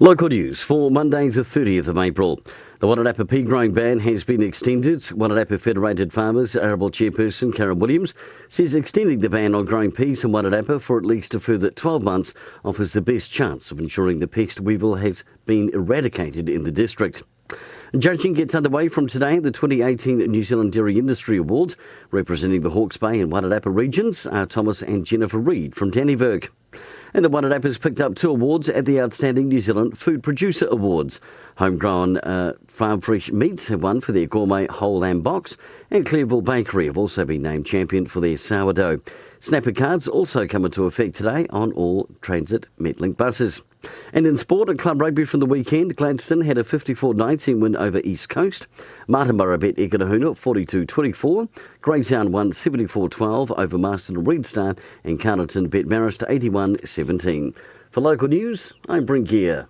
Local news for Monday the 30th of April. The Wairarapa pea growing ban has been extended. Wairarapa Federated Farmers Arable Chairperson Karen Williams says extending the ban on growing peas in Wairarapa for at least a further 12 months offers the best chance of ensuring the pest weevil has been eradicated in the district. Judging gets underway from today at the 2018 New Zealand Dairy Industry Awards. Representing the Hawke's Bay and Wairarapa regions are Thomas and Jennifer Reid from Dannevirke. And the Wairarapas picked up 2 awards at the Outstanding New Zealand Food Producer Awards. Homegrown farm fresh meats have won for their gourmet whole lamb box, and Clearville Bakery have also been named champion for their sourdough. Snapper cards also come into effect today on all transit Metlink buses. And in sport, at club rugby from the weekend, Gladstone had a 54-19 win over East Coast. Martinborough beat Ekarahuna 42-24. Greytown won 74-12 over Marston and Red Star, and Carterton beat Marist 81-17. For local news, I'm Brent Gare.